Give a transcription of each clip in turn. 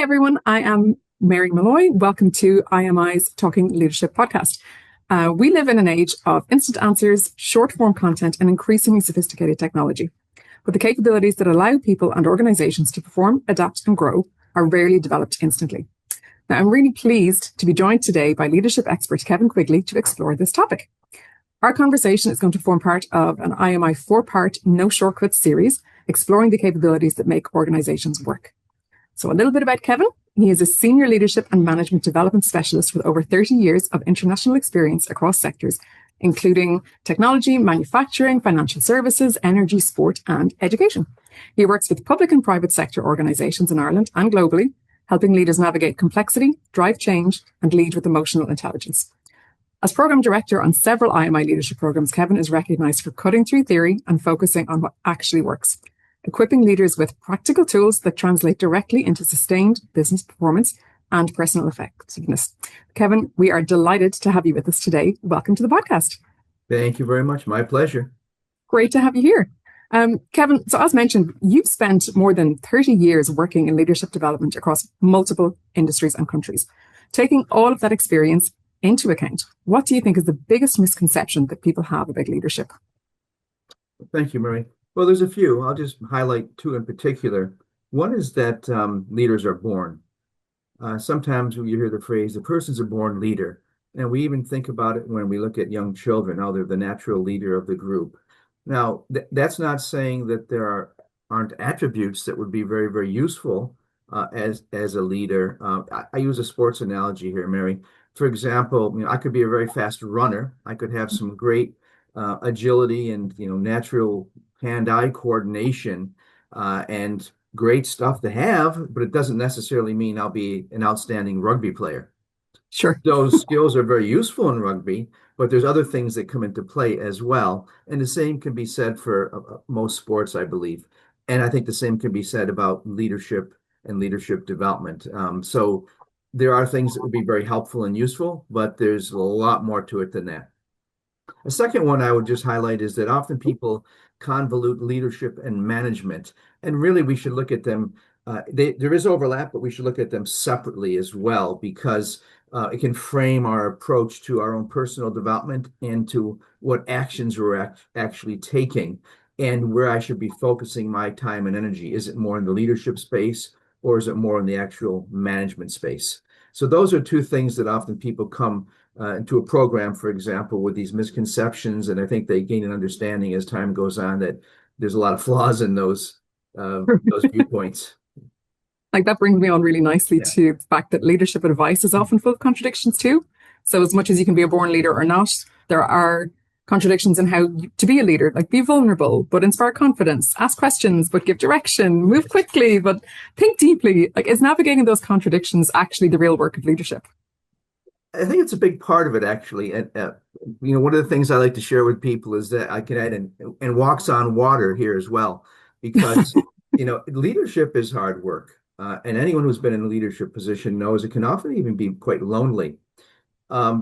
everyone. I am Mary Malloy. Welcome to IMI's Talking Leadership podcast. We live in an age of instant answers, short form content, and increasingly sophisticated technology. But the capabilities that allow people and organizations to perform, adapt, and grow are rarely developed instantly. Now, I'm really pleased to be joined today by leadership expert Kevin Quigley to explore this topic. Our conversation is going to form part of an IMI 4-part No Shortcuts series, exploring the capabilities that make organizations work. So a little bit about Kevin. He is a senior leadership and management development specialist with over 30 years of international experience across sectors, including technology, manufacturing, financial services, energy, sport, and education. He works with public and private sector organizations in Ireland and globally, helping leaders navigate complexity, drive change, and lead with emotional intelligence. As program director on several IMI leadership programs, Kevin is recognized for cutting through theory and focusing on what actually works, equipping leaders with practical tools that translate directly into sustained business performance and personal effectiveness. Kevin, we are delighted to have you with us today. Welcome to the podcast. Thank you very much. My pleasure. Great to have you here. Kevin, so as mentioned, you've spent more than 30 years working in leadership development across multiple industries and countries. Taking all of that experience into account, what do you think is the biggest misconception that people have about leadership? Thank you, Marie. Well, there's a few. I'll just highlight two in particular. One is that leaders are born. Sometimes when you hear the phrase, the person's a born leader, and we even think about it when we look at young children, how they're the natural leader of the group. Now, that's not saying that there aren't attributes that would be very, very useful as a leader. I use a sports analogy here, Mary. For example, I could be a very fast runner. I could have some great agility and natural hand-eye coordination and great stuff to have, but it doesn't necessarily mean I'll be an outstanding rugby player. Sure. Those skills are very useful in rugby, but there's other things that come into play as well. And the same can be said for most sports, I believe. And I think the same can be said about leadership and leadership development. So there are things that would be very helpful and useful, but there's a lot more to it than that. A second one I would just highlight is that often people convolute leadership and management, and really we should look at them. There is overlap, but we should look at them separately as well, because it can frame our approach to our own personal development and to what actions we're actually taking and where I should be focusing my time and energy. Is it more in the leadership space or is it more in the actual management space? So those are two things that often people come into a program, for example, with these misconceptions, and I think they gain an understanding as time goes on that there's a lot of flaws in those viewpoints. Like that brings me on really nicely to the fact that leadership advice is often full of contradictions too. So as much as you can be a born leader or not, there are contradictions in how to be a leader, like be vulnerable, but inspire confidence, ask questions, but give direction, move quickly, but think deeply. Like, is navigating those contradictions actually the real work of leadership? I think it's a big part of it, actually. And, one of the things I like to share with people is that I can add and walks on water here as well, because, leadership is hard work. And anyone who's been in a leadership position knows it can often even be quite lonely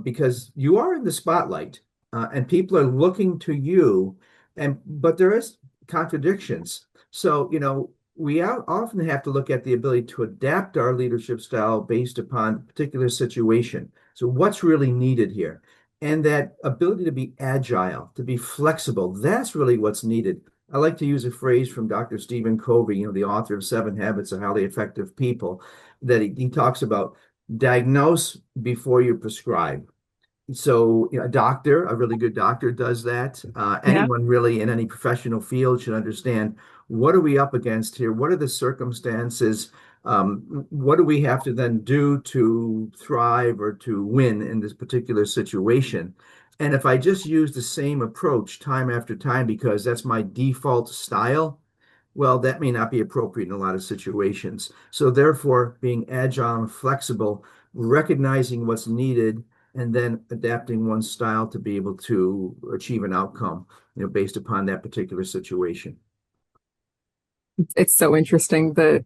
because you are in the spotlight and people are looking to you, but there is contradictions. So, we often have to look at the ability to adapt our leadership style based upon a particular situation. So what's really needed here? And that ability to be agile, to be flexible, that's really what's needed. I like to use a phrase from Dr. Stephen Covey, the author of 7 Habits of Highly Effective People, that he talks about diagnose before you prescribe. So a really good doctor does that. Anyone really in any professional field should understand, what are we up against here? What are the circumstances? What do we have to then do to thrive or to win in this particular situation? And if I just use the same approach time after time because that's my default style, well, that may not be appropriate in a lot of situations. So therefore, being agile and flexible, recognizing what's needed, and then adapting one's style to be able to achieve an outcome, based upon that particular situation. It's so interesting. The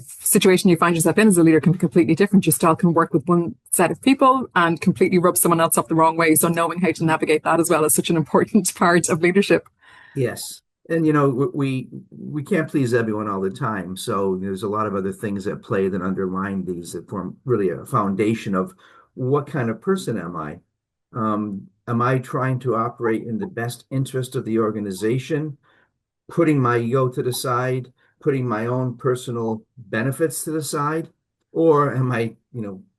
situation you find yourself in as a leader can be completely different. Your style can work with one set of people and completely rub someone else up the wrong way. So knowing how to navigate that as well is such an important part of leadership. Yes. And we can't please everyone all the time. So there's a lot of other things at play that underline these that form really a foundation of what kind of person am I? Am I trying to operate in the best interest of the organization, putting my ego to the side, putting my own personal benefits to the side? Or am I,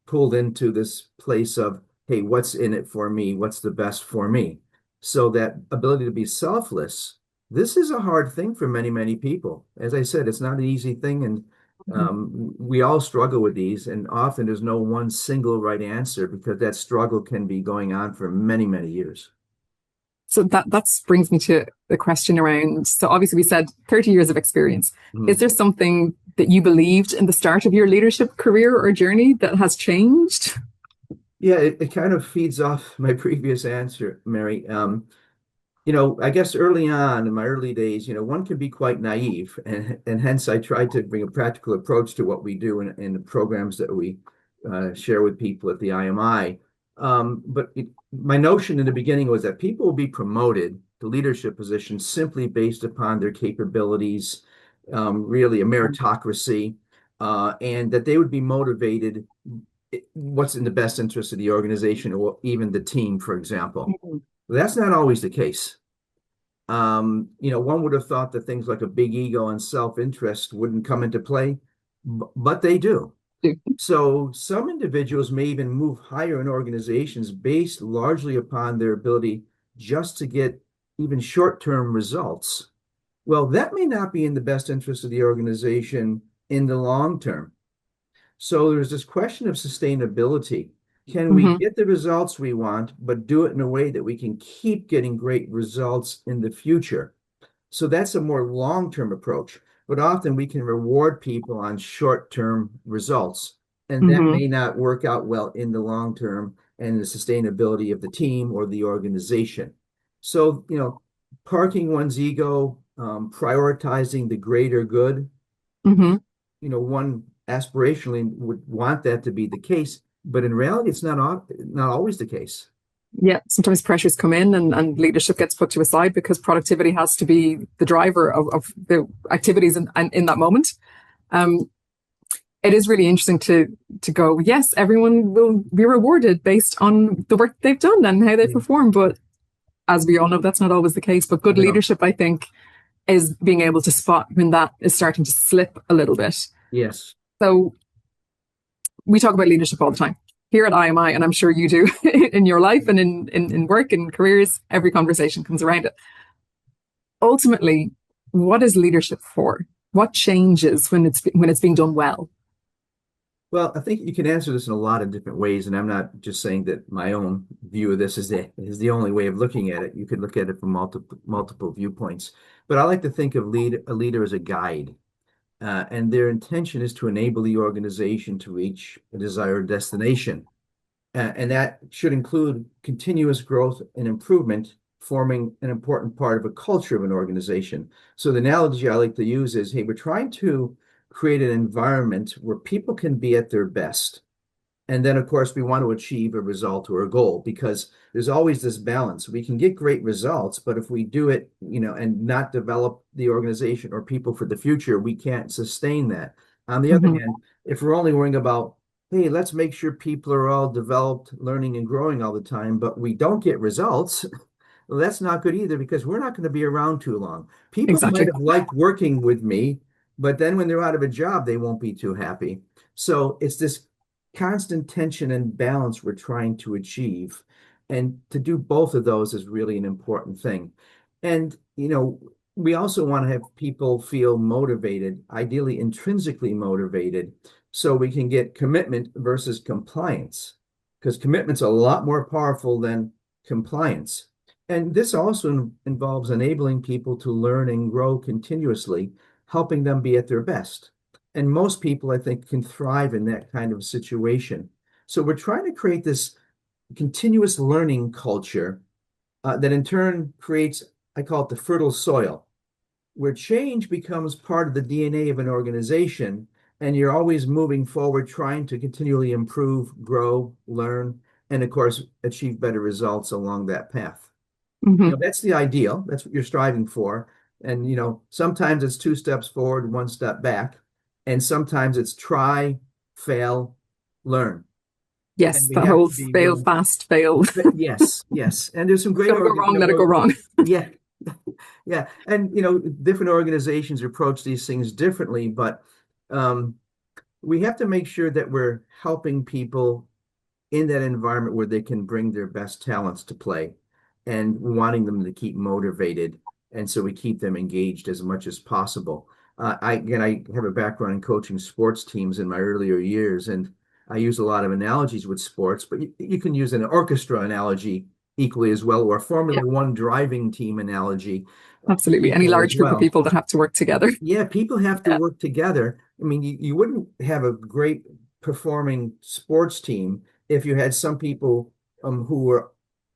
pulled into this place of, hey, what's in it for me? What's the best for me? So that ability to be selfless, this is a hard thing for many, many people. As I said, it's not an easy thing. And Mhm. we all struggle with these. And often there's no one single right answer because that struggle can be going on for many, many years. So that brings me to the question around. So obviously we said 30 years of experience. Is Mhm. there something that you believed in the start of your leadership career or journey that has changed? Yeah, it kind of feeds off my previous answer, Mary. I guess early on in my early days, one can be quite naive, and hence I tried to bring a practical approach to what we do in the programs that we share with people at the IMI. My notion in the beginning was that people will be promoted to leadership positions simply based upon their capabilities, really a meritocracy, and that they would be motivated what's in the best interest of the organization or even the team, for example. Mhm. That's not always the case. One would have thought that things like a big ego and self-interest wouldn't come into play, but they do. So some individuals may even move higher in organizations based largely upon their ability just to get even short-term results. Well, that may not be in the best interest of the organization in the long term. So there's this question of sustainability. Can we Mhm. get the results we want, but do it in a way that we can keep getting great results in the future? So that's a more long-term approach, but often we can reward people on short-term results, and that Mhm. may not work out well in the long term and the sustainability of the team or the organization. So, parking one's ego, prioritizing the greater good, Mhm. one aspirationally would want that to be the case, but in reality, it's not always the case. Yeah, sometimes pressures come in and leadership gets put to a side because productivity has to be the driver of the activities in that moment. Um, it is really interesting to go, yes, everyone will be rewarded based on the work they've done and how they Yeah. perform. But as we all know, that's not always the case. But good No. leadership, I think, is being able to spot when that is starting to slip a little bit. Yes. So we talk about leadership all the time here at IMI, and I'm sure you do in your life and in work and careers. Every conversation comes around it. Ultimately, what is leadership for? What changes when it's being done well? Well, I think you can answer this in a lot of different ways, and I'm not just saying that my own view of this is the only way of looking at it. You could look at it from multiple viewpoints. But I like to think of a leader as a guide, and their intention is to enable the organization to reach a desired destination. And that should include continuous growth and improvement, forming an important part of a culture of an organization. So the analogy I like to use is, hey, we're trying to create an environment where people can be at their best. And then, of course, we want to achieve a result or a goal because there's always this balance. We can get great results, but if we do it, and not develop the organization or people for the future, we can't sustain that. On the other Mm-hmm. hand, if we're only worrying about, hey, let's make sure people are all developed, learning and growing all the time, but we don't get results, well, that's not good either because we're not going to be around too long. People might Exactly. have liked working with me, but then when they're out of a job, they won't be too happy. So it's this constant tension and balance we're trying to achieve. And to do both of those is really an important thing. And, we also want to have people feel motivated, ideally intrinsically motivated, so we can get commitment versus compliance, because commitment's a lot more powerful than compliance. And this also involves enabling people to learn and grow continuously, helping them be at their best. And most people, I think, can thrive in that kind of situation. So we're trying to create this continuous learning culture that in turn creates, I call it the fertile soil, where change becomes part of the DNA of an organization. And you're always moving forward, trying to continually improve, grow, learn, and of course, achieve better results along that path. Mm-hmm. That's the ideal. That's what you're striving for. And, sometimes it's two steps forward, one step back. And sometimes it's try, fail, learn. Yes, And we that have whole to be fail willing. fast, fail. Yes, yes. And there's some It's great gonna go wrong, let it go wrong. yeah, yeah. And, different organizations approach these things differently, but um, we have to make sure that we're helping people in that environment where they can bring their best talents to play and wanting them to keep motivated. And so we keep them engaged as much as possible. I have a background in coaching sports teams in my earlier years, and I use a lot of analogies with sports, but you can use an orchestra analogy equally as well, or a Yeah, Formula One driving team analogy absolutely. Any equally as large group of well. people that have to work together. Yeah, people have to Yeah, work together. I mean, you wouldn't have a great performing sports team if you had some people who were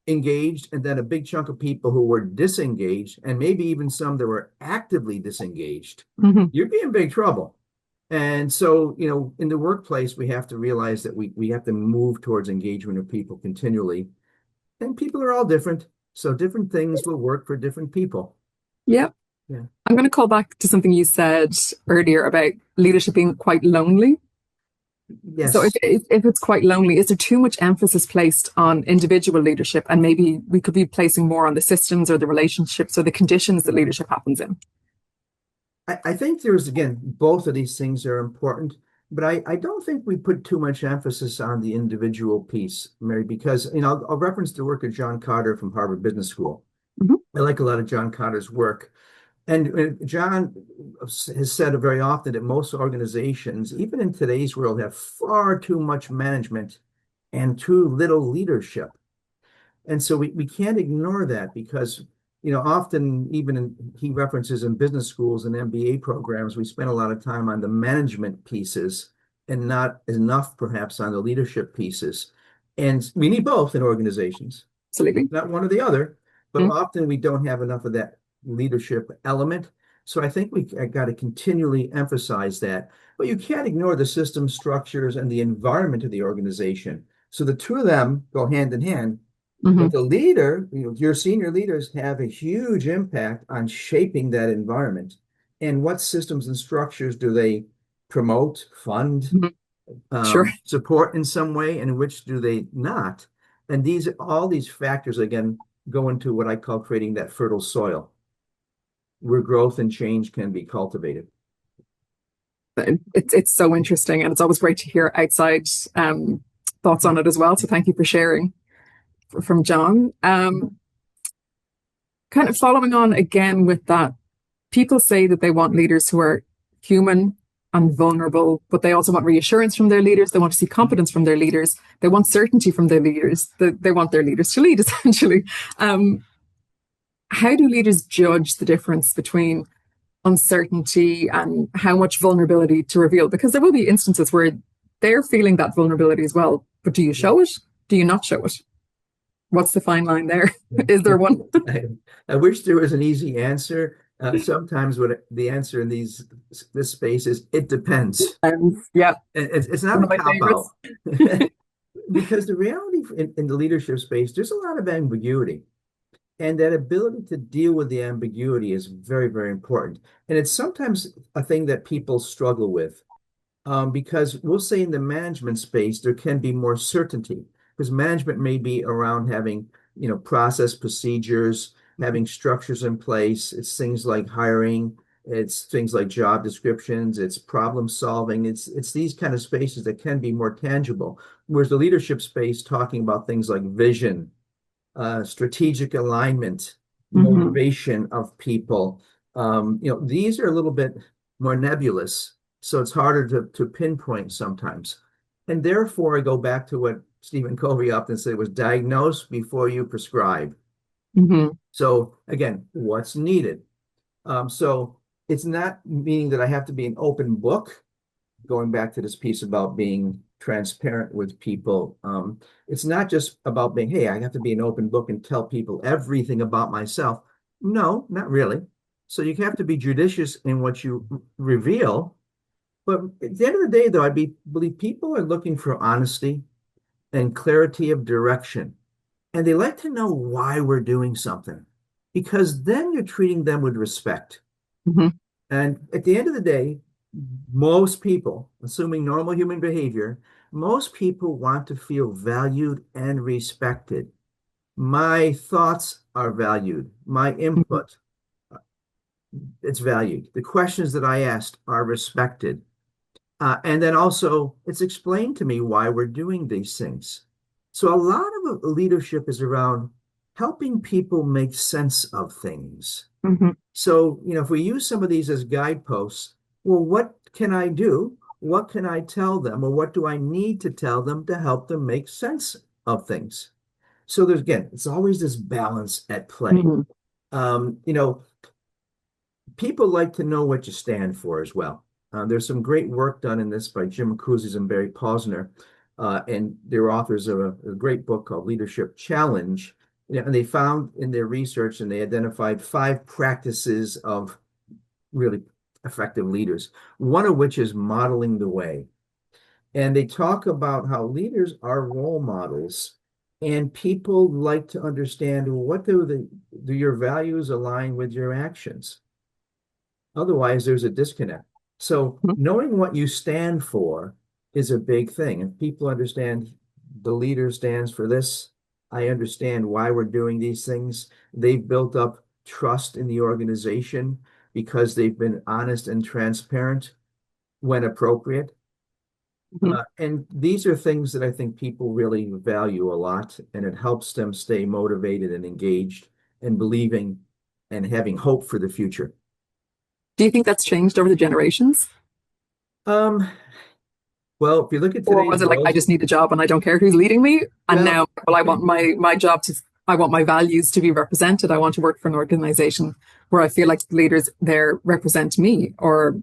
engaged and then a big chunk of people who were disengaged, and maybe even some that were actively disengaged. hmm, You'd be in big trouble. And so, in the workplace, we have to realize that we have to move towards engagement of people continually. And people are all different. So different things will work for different people. yeah. Yeah. I'm going to call back to something you said earlier about leadership being quite lonely. So Yes. if it's quite lonely, is there too much emphasis placed on individual leadership, and maybe we could be placing more on the systems or the relationships or the conditions that leadership happens in? I think there's, again, both of these things are important, but I don't think we put too much emphasis on the individual piece, Mary, because, I'll reference the work of John Carter from Harvard Business School. Hmm. I like a lot of John Carter's work. And John has said very often that most organizations, even in today's world, have far too much management and too little leadership. And so we can't ignore that because, often he references in business schools and MBA programs, we spend a lot of time on the management pieces and not enough perhaps on the leadership pieces. And we need both in organizations, Absolutely. not one or the other, but Mm. often we don't have enough of that leadership element. So I think we got to continually emphasize that. But you can't ignore the system structures and the environment of the organization. So the two of them go hand in hand. Hmm. But the leader, your senior leaders have a huge impact on shaping that environment. And what systems and structures do they promote, fund, Hmm. Sure. support in some way, and which do they not? And all these factors, again, go into what I call creating that fertile soil where growth and change can be cultivated. It's so interesting, and it's always great to hear outside thoughts on it as well. So thank you for sharing from John. Kind of following on again with that, people say that they want leaders who are human and vulnerable, but they also want reassurance from their leaders. They want to see competence from their leaders. They want certainty from their leaders. They want their leaders to lead, essentially. Um, how do leaders judge the difference between uncertainty and how much vulnerability to reveal? Because there will be instances where they're feeling that vulnerability as well. But do you show it? Do you not show it? What's the fine line there? Is there one? I wish there was an easy answer. Sometimes what the answer in this space is it depends. Yeah, It's not one a of my cop favorites. out because the reality in the leadership space, there's a lot of ambiguity. And that ability to deal with the ambiguity is very, very important. And it's sometimes a thing that people struggle with because we'll say in the management space, there can be more certainty because management may be around having, process procedures, having structures in place. It's things like hiring, it's things like job descriptions, it's problem solving. It's these kind of spaces that can be more tangible. Whereas the leadership space talking about things like vision, strategic alignment, Mm-hmm. motivation of people. These are a little bit more nebulous, so it's harder to pinpoint sometimes. And therefore, I go back to what Stephen Covey often said was diagnose before you prescribe. Mm-hmm. So again, what's needed? So it's not meaning that I have to be an open book going back to this piece about being transparent with people. It's not just about being, hey, I have to be an open book and tell people everything about myself. No, not really. So you have to be judicious in what you reveal. But at the end of the day, though, believe people are looking for honesty and clarity of direction. And they like to know why we're doing something. because then you're treating them with respect. Hmm. And at the end of the day, most people, assuming normal human behavior, most people want to feel valued and respected. My thoughts are valued. My Hmm. input, it's valued. The questions that I asked are respected. And then also, it's explained to me why we're doing these things. So a lot of leadership is around helping people make sense of things. Hmm. So, if we use some of these as guideposts, well, what can I do? What can I tell them? Or what do I need to tell them to help them make sense of things? So there's, again, it's always this balance at play. Hmm. Um, you know, People like to know what you stand for as well. There's some great work done in this by Jim Kouzes and Barry Posner, and they're authors of a great book called Leadership Challenge. And they found in their research, and they identified 5 practices of really effective leaders, one of which is modeling the way. And they talk about how leaders are role models, and people like to understand, what do your values align with your actions? Otherwise, there's a disconnect. So knowing what you stand for is a big thing. If people understand the leader stands for this, I understand why we're doing these things. They've built up trust in the organization because they've been honest and transparent when appropriate. Hmm. And these are things that I think people really value a lot, and it helps them stay motivated and engaged and believing and having hope for the future. Do you think that's changed over the generations? Um, Well, if you look at Or today's was it like, I world, just need a job and I don't care who's leading me? And well, now, well, I want my job to, I want my values to be represented. I want to work for an organization where I feel like the leaders there represent me or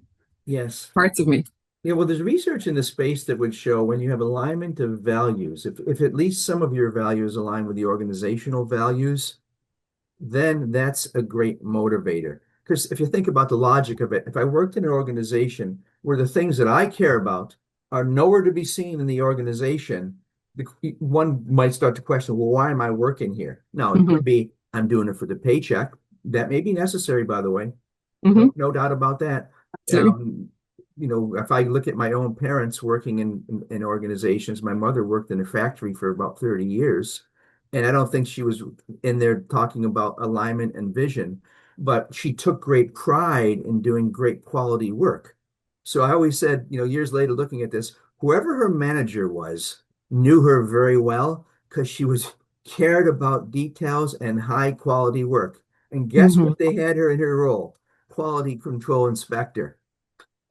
yes. parts of me. Yeah, well, there's research in the space that would show when you have alignment of values, if at least some of your values align with the organizational values, then that's a great motivator. Because if you think about the logic of it, if I worked in an organization where the things that I care about are nowhere to be seen in the organization, one might start to question, well, why am I working here? Now, it Hmm. could be I'm doing it for the paycheck. That may be necessary, by the way. Hmm. No doubt about that. Absolutely. If I look at my own parents working in organizations, my mother worked in a factory for about 30 years. And I don't think she was in there talking about alignment and vision, but she took great pride in doing great quality work. So I always said, years later, looking at this, whoever her manager was knew her very well because she was cared about details and high quality work. And guess Hmm. what they had her in her role? Quality control inspector.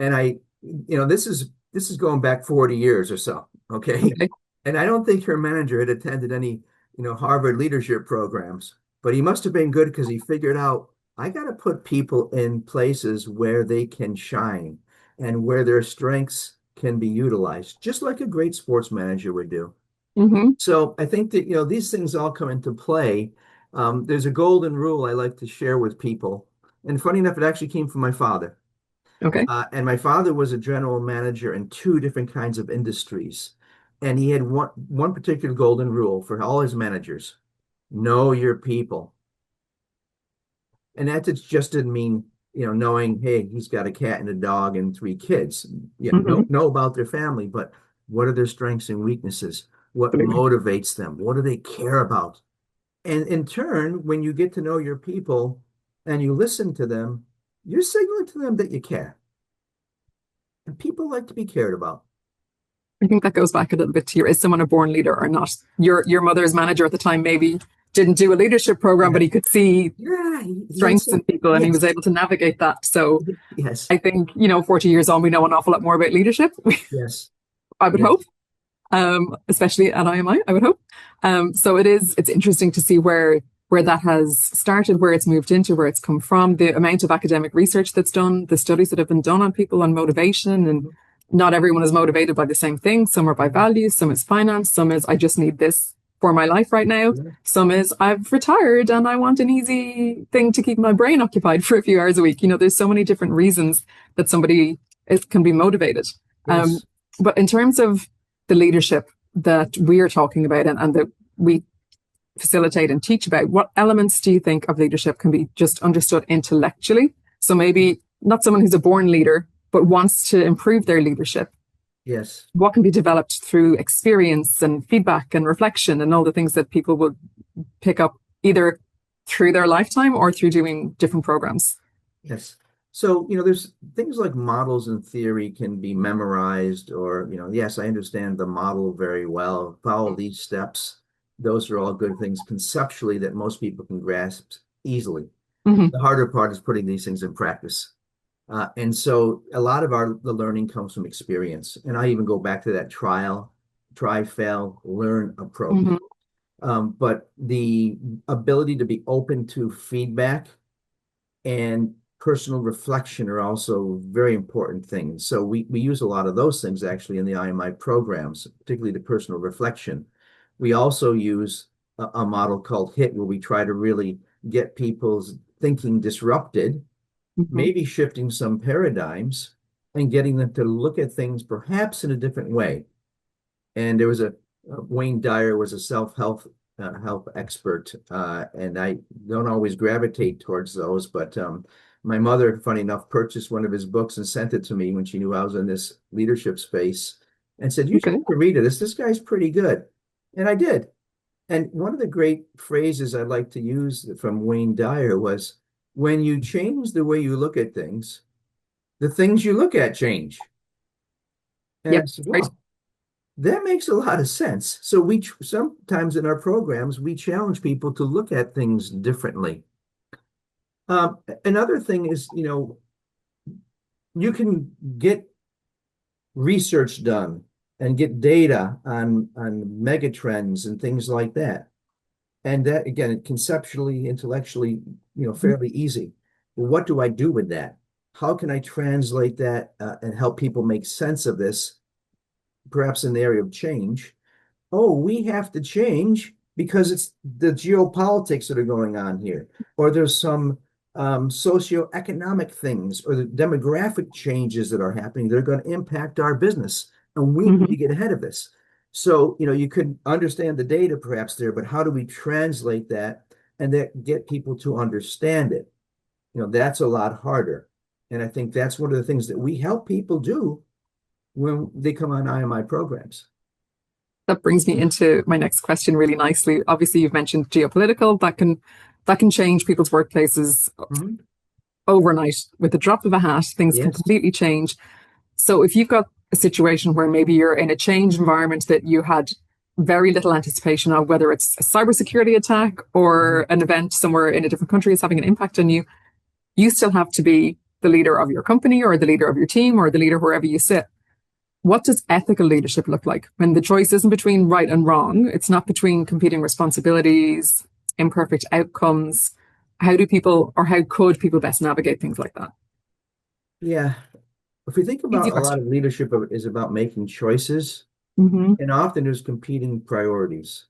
And this is going back 40 years or so, okay? Okay. And I don't think her manager had attended any, Harvard leadership programs, but he must have been good because he figured out I got to put people in places where they can shine and where their strengths can be utilized, just like a great sports manager would do. Hmm. So I think that, these things all come into play. There's a golden rule I like to share with people. And funny enough, it actually came from my father. Okay. And my father was a general manager in 2 different kinds of industries. And he had one particular golden rule for all his managers: know your people. And that just didn't mean, knowing, hey, he's got a cat and a dog and 3 kids. Yeah, Hmm. know about their family, but what are their strengths and weaknesses? What Absolutely. motivates them? What do they care about? And in turn, when you get to know your people and you listen to them, you're signaling to them that you care. And people like to be cared about. I think that goes back a little bit to your, is someone a born leader or not? Your mother's manager at the time maybe didn't do a leadership program, but Yeah. he could see Yeah, he had strengths in some, people and he was yes, able to navigate that. So yes, I think, 40 years on, we know an awful lot more about leadership, yes, I would yes, hope, especially at I would hope. So it's interesting to see where that has started, where it's moved into, where it's come from, the amount of academic research that's done, the studies that have been done on people on motivation. And not everyone is motivated by the same thing. Some are by values, some is finance, some is I just need this for my life right now. yeah, Some is I've retired and I want an easy thing to keep my brain occupied for a few hours a week. There's so many different reasons that somebody can be motivated. Um, yes. but in terms of the leadership that we are talking about and that we facilitate and teach about, what elements do you think of leadership can be just understood intellectually? So maybe not someone who's a born leader, but wants to improve their leadership. Yes. What can be developed through experience and feedback and reflection and all the things that people will pick up either through their lifetime or through doing different programs? Yes. So, there's things like models in theory can be memorized, or, yes, I understand the model very well, follow these steps. Those are all good things conceptually that most people can grasp easily. Mm-hmm. The harder part is putting these things in practice. And so a lot of the learning comes from experience. And I even go back to that try, fail, learn approach. Mm-hmm. But the ability to be open to feedback and personal reflection are also very important things. So we use a lot of those things actually in the IMI programs, particularly the personal reflection. We also use a model called HIT, where we try to really get people's thinking disrupted, Mm-hmm. maybe shifting some paradigms and getting them to look at things perhaps in a different way. And there was Wayne Dyer was a self-help help expert, and I don't always gravitate towards those, but my mother, funny enough, purchased one of his books and sent it to me when she knew I was in this leadership space and said, "You should Okay. read it. This guy's pretty good." And I did. And one of the great phrases I like to use from Wayne Dyer was, "When you change the way you look at things, the things you look at change." And I Yep. said, Right. "Wow, that makes a lot of sense." So we sometimes in our programs, we challenge people to look at things differently. Another thing is, you can get research done and get data on mega trends and things like that. And that, again, conceptually, intellectually, fairly easy. But what do I do with that? How can I translate that and help people make sense of this, perhaps in the area of change? Oh, we have to change because it's the geopolitics that are going on here, or there's some socioeconomic things or the demographic changes that are happening that are going to impact our business, and we need Mm-hmm. to get ahead of this. So, you could understand the data perhaps there, but how do we translate that and that get people to understand it? That's a lot harder. And I think that's one of the things that we help people do when they come on IMI programs. That brings me into my next question really nicely. Obviously, you've mentioned geopolitical, that can change people's workplaces Mhm. overnight. With the drop of a hat, things can Yes. completely change. So if you've got a situation where maybe you're in a change environment that you had very little anticipation of, whether it's a cybersecurity attack or Mhm. an event somewhere in a different country is having an impact on you, you still have to be the leader of your company or the leader of your team or the leader wherever you sit. What does ethical leadership look like when the choice isn't between right and wrong? It's not between competing responsibilities, imperfect outcomes. How do people, or how could people best navigate things like that? Yeah. If we think Easy about a lot question. of leadership is about making choices, Mm-hmm. and often there's competing priorities.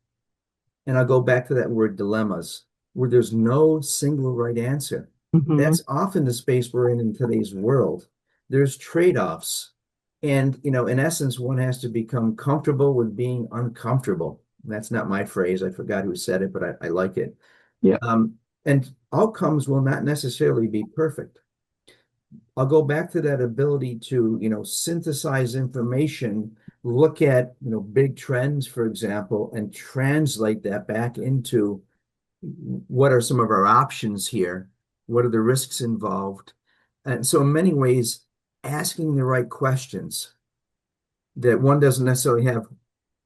And I'll go back to that word dilemmas, where there's no single right answer. Mm-hmm. That's often the space we're in today's world. There's trade-offs. And, in essence, one has to become comfortable with being uncomfortable. That's not my phrase. I forgot who said it, but I like it. Yeah. Um, and outcomes will not necessarily be perfect. I'll go back to that ability to, synthesize information, look at, big trends, for example, and translate that back into what are some of our options here? What are the risks involved? And so in many ways, asking the right questions that one doesn't necessarily have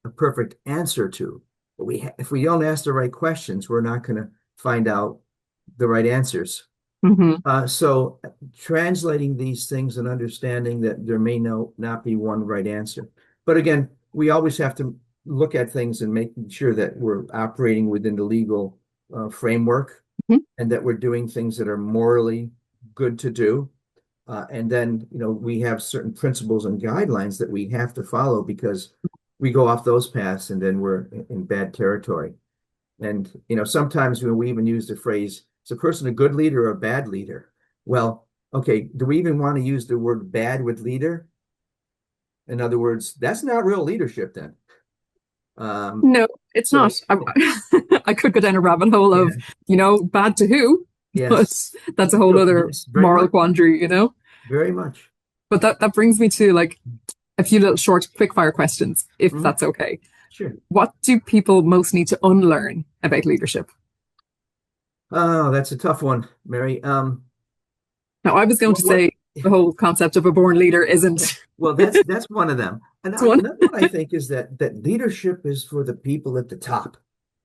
a perfect answer to. But if we don't ask the right questions, we're not going to find out the right answers. Mm-hmm. So translating these things and understanding that there may not be one right answer. But again, we always have to look at things and making sure that we're operating within the legal framework Mm-hmm. and that we're doing things that are morally good to do. And then, we have certain principles and guidelines that we have to follow because we go off those paths and then we're in bad territory. And sometimes when we even use the phrase, is a person a good leader or a bad leader? Well, okay, do we even want to use the word bad with leader? In other words, that's not real leadership then. Um, No, It's not. So I could go down a rabbit hole yeah, of, bad to who, but yes, that's a whole other yes, very moral much, quandary. very much. But that brings me to like a few little short, quick fire questions, if Mhm. that's okay. Sure. What do people most need to unlearn about leadership? Oh, that's a tough one, Mary. Now, I was going to What say the whole concept of a born leader Yeah. isn't Well, that's one of them. And one. another one I think is that leadership is for the people at the top,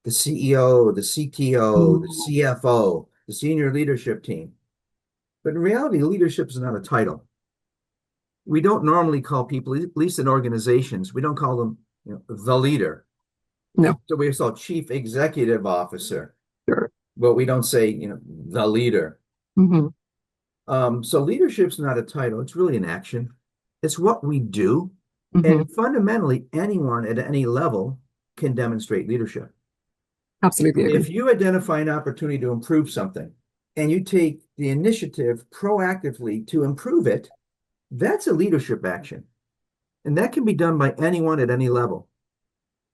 the CEO, the CTO, the Mm, CFO, the senior leadership team. But in reality, leadership is not a title. We don't normally call people, at least in organizations, we don't call them, the leader. no, So we call chief executive officer, sure. but we don't say, the leader. Hmm. So leadership's not a title, it's really an action. It's what we do. Hmm. And fundamentally, anyone at any level can demonstrate leadership. Absolutely agree. If you identify an opportunity to improve something and you take the initiative proactively to improve it, that's a leadership action. And that can be done by anyone at any level.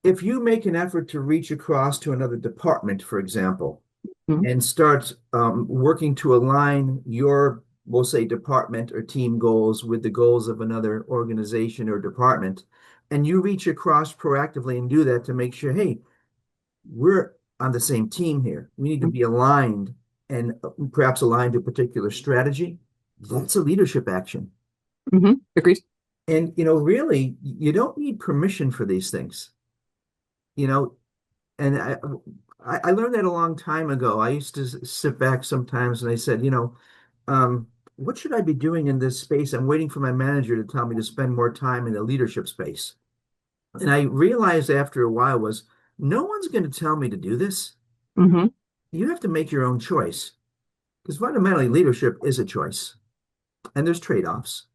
If you make an effort to reach across to another department, for example, Mhm. and start working to align your, we'll say, department or team goals with the goals of another organization or department, and you reach across proactively and do that to make sure, hey, we're on the same team here. We need to be aligned and perhaps aligned to a particular strategy. That's a leadership action. Hmm. Agreed. And, really, you don't need permission for these things. You know, and I learned that a long time ago. I used to sit back sometimes and I said, what should I be doing in this space? I'm waiting for my manager to tell me to spend more time in the leadership space. And I realized after a while was no one's going to tell me to do this. Hmm. You have to make your own choice because fundamentally leadership is a choice and there's trade-offs.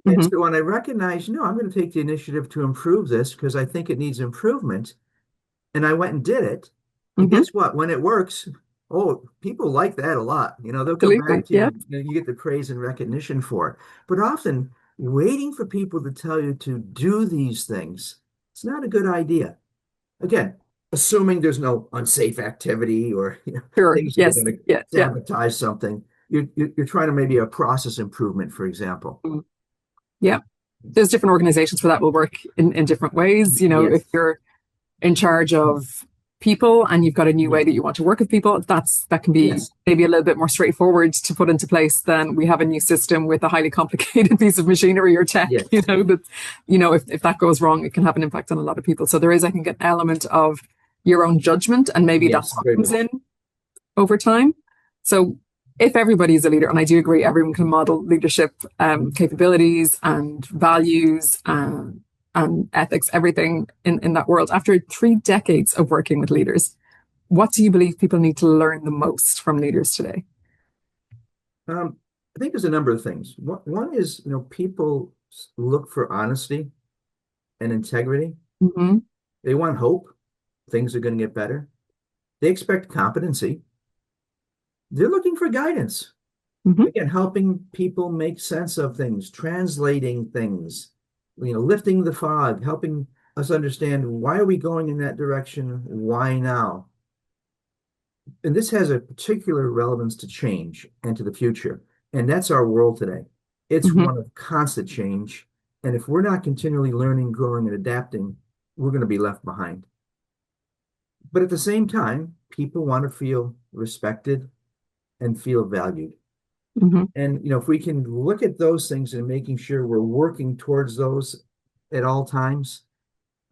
And Hmm. so when I recognize, no, I'm going to take the initiative to improve this because I think it needs improvement, and I went and did it. And Hmm. guess what? When it works, oh, people like that a lot. They'll come back Absolutely. to you Yeah. and you get the praise and recognition for it. But often waiting for people to tell you to do these things, it's not a good idea. Again, assuming there's no unsafe activity or Sure. things that are Yes. going to Yeah. Yeah. sabotage something. You're trying to maybe a process improvement, for example. Mm. Yeah. There's different organizations where that will work in different ways. If Yes. you're in charge of people and you've got a new way Yes. that you want to work with people, that can be Yes. maybe a little bit more straightforward to put into place than we have a new system with a highly complicated piece of machinery or tech, Yes. that, if that goes wrong, it can have an impact on a lot of people. So there is, I think, an element of your own judgment, and maybe that Yes. Very comes much. in over time. So if everybody is a leader, and I do agree, everyone can model leadership capabilities and values and ethics, everything in that world. After 3 decades of working with leaders, what do you believe people need to learn the most from leaders today? I think there's a number of things. One is, people look for honesty and integrity. Hmm. They want hope. Things are going to get better. They expect competency. They're looking for guidance. Hmm. Again, helping people make sense of things, translating things, lifting the fog, helping us understand why are we going in that direction? Why now? And this has a particular relevance to change and to the future. And that's our world today. It's Hmm. one of constant change. And if we're not continually learning, growing, and adapting, we're going to be left behind. But at the same time, people want to feel respected and feel valued. Hmm. And if we can look at those things and making sure we're working towards those at all times,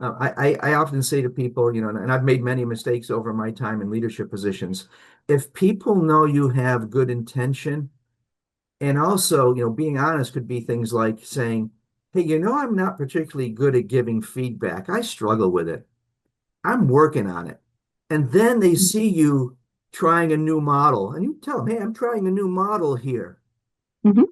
I often say to people, and I've made many mistakes over my time in leadership positions. If people know you have good intention, and also, being honest could be things like saying, "Hey, I'm not particularly good at giving feedback. I struggle with it. I'm working on it." And then they see you trying a new model, and you tell them, "Hey, I'm trying a new model here." Hmm.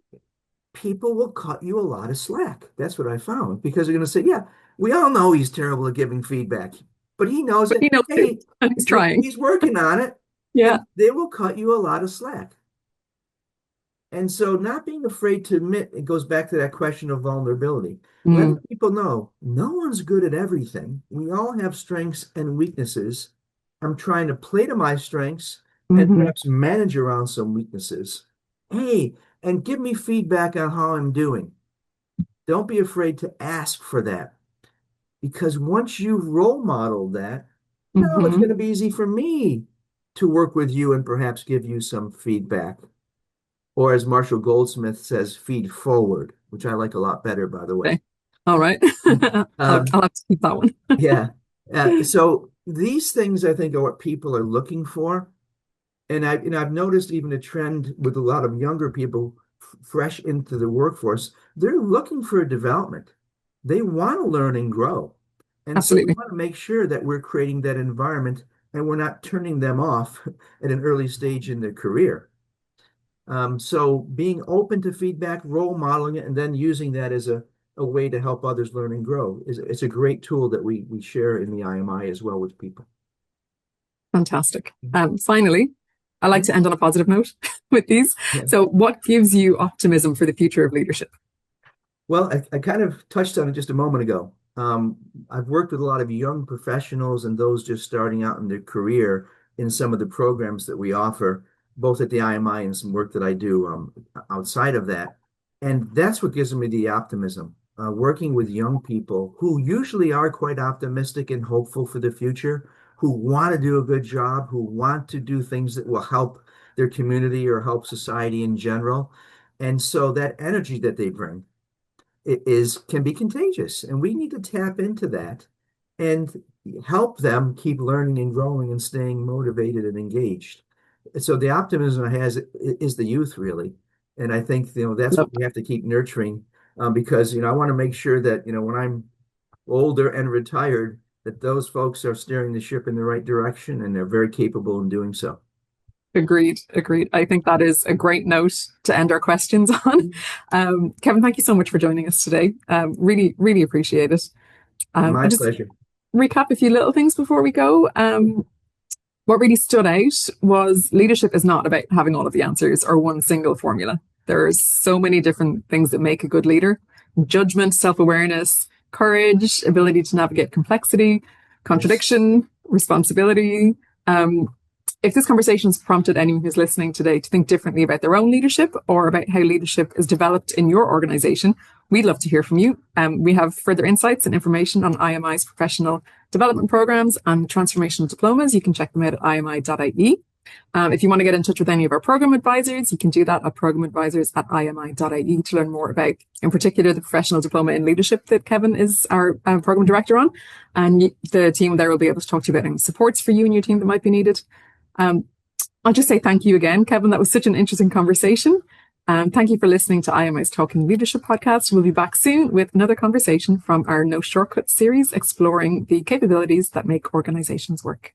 People will cut you a lot of slack. That's what I found because they're going to say, yeah, we all know he's terrible at giving feedback, but he knows But it. he knows too, Hey, and he's trying. he's working on it, Yeah. and they will cut you a lot of slack. And so not being afraid to admit, it goes back to that question of vulnerability. Letting Mm, people know no one's good at everything. We all have strengths and weaknesses. I'm trying to play to my strengths and hmm. perhaps manage around some weaknesses. Hey, and give me feedback on how I'm doing. Don't be afraid to ask for that because once you've role modeled that, now it's Hmm. going to be easy for me to work with you and perhaps give you some feedback. Or as Marshall Goldsmith says, feed forward, which I like a lot better, by the way. Okay. All right. Um, I'll have to keep that one. yeah. So these things I think are what people are looking for. And I've noticed even a trend with a lot of younger people fresh into the workforce, they're looking for a development. They want to learn and grow. And so we Absolutely. want to make sure that we're creating that environment and we're not turning them off at an early stage in their career. So being open to feedback, role modeling it, and then using that as a way to help others learn and grow is it's a great tool that we share in the IMI as well with people. Fantastic. Finally, I like Mhm. to end on a positive note with these. Yeah. So, what gives you optimism for the future of leadership? Well, I kind of touched on it just a moment ago. I've worked with a lot of young professionals and those just starting out in their career in some of the programs that we offer, both at the IMI and some work that I do outside of that. And that's what gives me the optimism. Working with young people who usually are quite optimistic and hopeful for the future, who want to do a good job, who want to do things that will help their community or help society in general. And so that energy that they bring is can be contagious, and we need to tap into that and help them keep learning and growing and staying motivated and engaged. So the optimism I has is the youth really, and I think that's Love what we have to keep nurturing because I want to make sure that when I'm older and retired, that those folks are steering the ship in the right direction and they're very capable in doing so. Agreed. Agreed. I think that is a great note to end our questions on. Kevin, thank you so much for joining us today. Really, really appreciate it. My I'll just pleasure. recap a few little things before we go. What really stood out was leadership is not about having all of the answers or one single formula. There's so many different things that make a good leader: judgment, self-awareness, courage, ability to navigate complexity, Yes. contradiction, responsibility. Um, if this conversation has prompted anyone who's listening today to think differently about their own leadership or about how leadership is developed in your organization, we'd love to hear from you. We have further insights and information on IMI's professional development programs and transformational diplomas. You can check them out at imi.ie. If you want to get in touch with any of our program advisors, you can do that at programadvisors@imi.ie to learn more about, in particular, the professional diploma in leadership that Kevin is our program director on. And the team there will be able to talk to you about any supports for you and your team that might be needed. Um, I'll just say thank you again, Kevin. That was such an interesting conversation. Thank you for listening to IMI's Talking Leadership podcast. We'll be back soon with another conversation from our No Shortcuts series, exploring the capabilities that make organizations work.